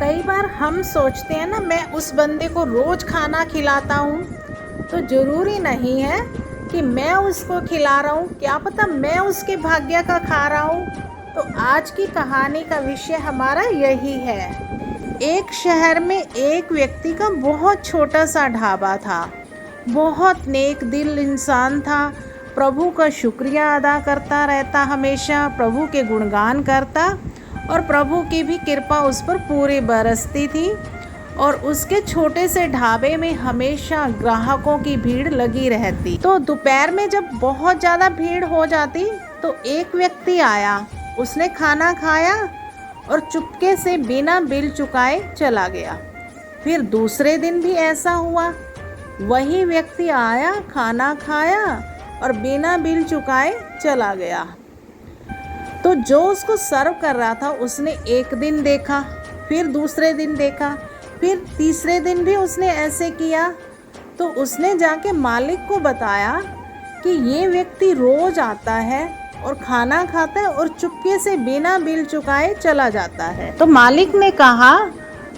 कई बार हम सोचते हैं ना, मैं उस बंदे को रोज़ खाना खिलाता हूँ, तो ज़रूरी नहीं है कि मैं उसको खिला रहा हूँ, क्या पता मैं उसके भाग्य का खा रहा हूँ। तो आज की कहानी का विषय हमारा यही है। एक शहर में एक व्यक्ति का बहुत छोटा सा ढाबा था। बहुत नेक दिल इंसान था, प्रभु का शुक्रिया अदा करता रहता, हमेशा प्रभु के गुणगान करता और प्रभु की भी कृपा उस पर पूरी बरसती थी। और उसके छोटे से ढाबे में हमेशा ग्राहकों की भीड़ लगी रहती। तो दोपहर में जब बहुत ज़्यादा भीड़ हो जाती तो एक व्यक्ति आया, उसने खाना खाया और चुपके से बिना बिल चुकाए चला गया। फिर दूसरे दिन भी ऐसा हुआ, वही व्यक्ति आया, खाना खाया और बिना बिल चुकाए चला गया। तो जो उसको सर्व कर रहा था उसने एक दिन देखा, फिर दूसरे दिन देखा, फिर तीसरे दिन भी उसने ऐसे किया। तो उसने जाके मालिक को बताया कि ये व्यक्ति रोज़ आता है और खाना खाता है और चुपके से बिना बिल चुकाए चला जाता है। तो मालिक ने कहा,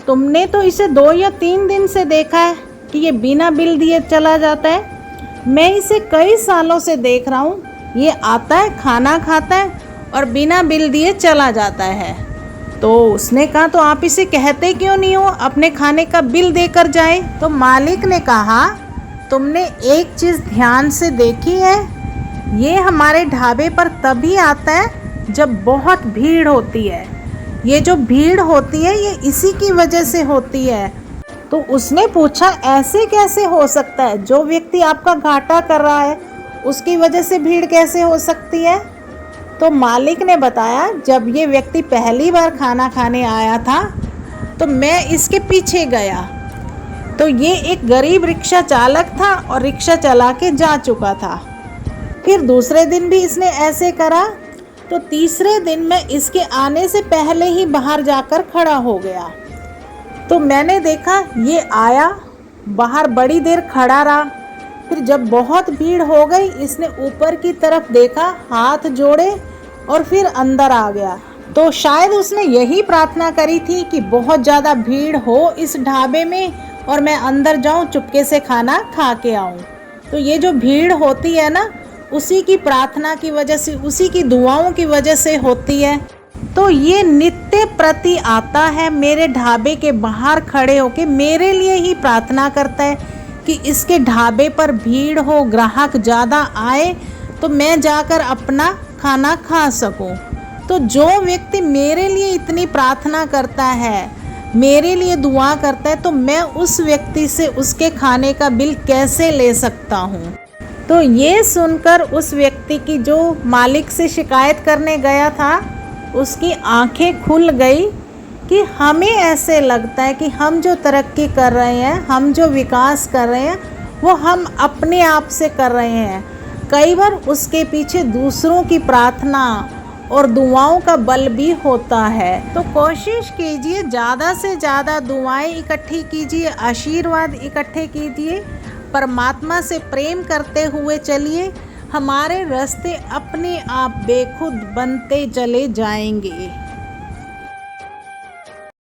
तुमने तो इसे 2 या 3 दिन से देखा है कि ये बिना बिल दिए चला जाता है। मैं इसे कई सालों से देख रहा हूँ, ये आता है, खाना खाता है और बिना बिल दिए चला जाता है। तो उसने कहा, तो आप इसे कहते क्यों नहीं हो अपने खाने का बिल देकर जाए। तो मालिक ने कहा, तुमने एक चीज़ ध्यान से देखी है, ये हमारे ढाबे पर तभी आता है जब बहुत भीड़ होती है। ये जो भीड़ होती है ये इसी की वजह से होती है। तो उसने पूछा, ऐसे कैसे हो सकता है, जो व्यक्ति आपका घाटा कर रहा है उसकी वजह से भीड़ कैसे हो सकती है। तो मालिक ने बताया, जब ये व्यक्ति पहली बार खाना खाने आया था तो मैं इसके पीछे गया, तो ये एक गरीब रिक्शा चालक था और रिक्शा चला के जा चुका था। फिर दूसरे दिन भी इसने ऐसे करा, तो तीसरे दिन मैं इसके आने से पहले ही बाहर जाकर खड़ा हो गया। तो मैंने देखा ये आया, बाहर बड़ी देर खड़ा रहा, फिर जब बहुत भीड़ हो गई इसने ऊपर की तरफ देखा, हाथ जोड़े और फिर अंदर आ गया। तो शायद उसने यही प्रार्थना करी थी कि बहुत ज़्यादा भीड़ हो इस ढाबे में और मैं अंदर जाऊं, चुपके से खाना खा के आऊं। तो ये जो भीड़ होती है ना, उसी की प्रार्थना की वजह से, उसी की दुआओं की वजह से होती है। तो ये नित्य प्रति आता है, मेरे ढाबे के बाहर खड़े होके मेरे लिए ही प्रार्थना करता है कि इसके ढाबे पर भीड़ हो, ग्राहक ज़्यादा आए तो मैं जाकर अपना खाना खा सकूं। तो जो व्यक्ति मेरे लिए इतनी प्रार्थना करता है, मेरे लिए दुआ करता है, तो मैं उस व्यक्ति से उसके खाने का बिल कैसे ले सकता हूँ। तो ये सुनकर उस व्यक्ति की, जो मालिक से शिकायत करने गया था, उसकी आंखें खुल गई कि हमें ऐसे लगता है कि हम जो तरक्की कर रहे हैं, हम जो विकास कर रहे हैं, वो हम अपने आप से कर रहे हैं। कई बार उसके पीछे दूसरों की प्रार्थना और दुआओं का बल भी होता है। तो कोशिश कीजिए, ज़्यादा से ज़्यादा दुआएं इकट्ठी कीजिए, आशीर्वाद इकट्ठे कीजिए, परमात्मा से प्रेम करते हुए चलिए, हमारे रास्ते अपने आप बेखुद बनते चले जाएंगे।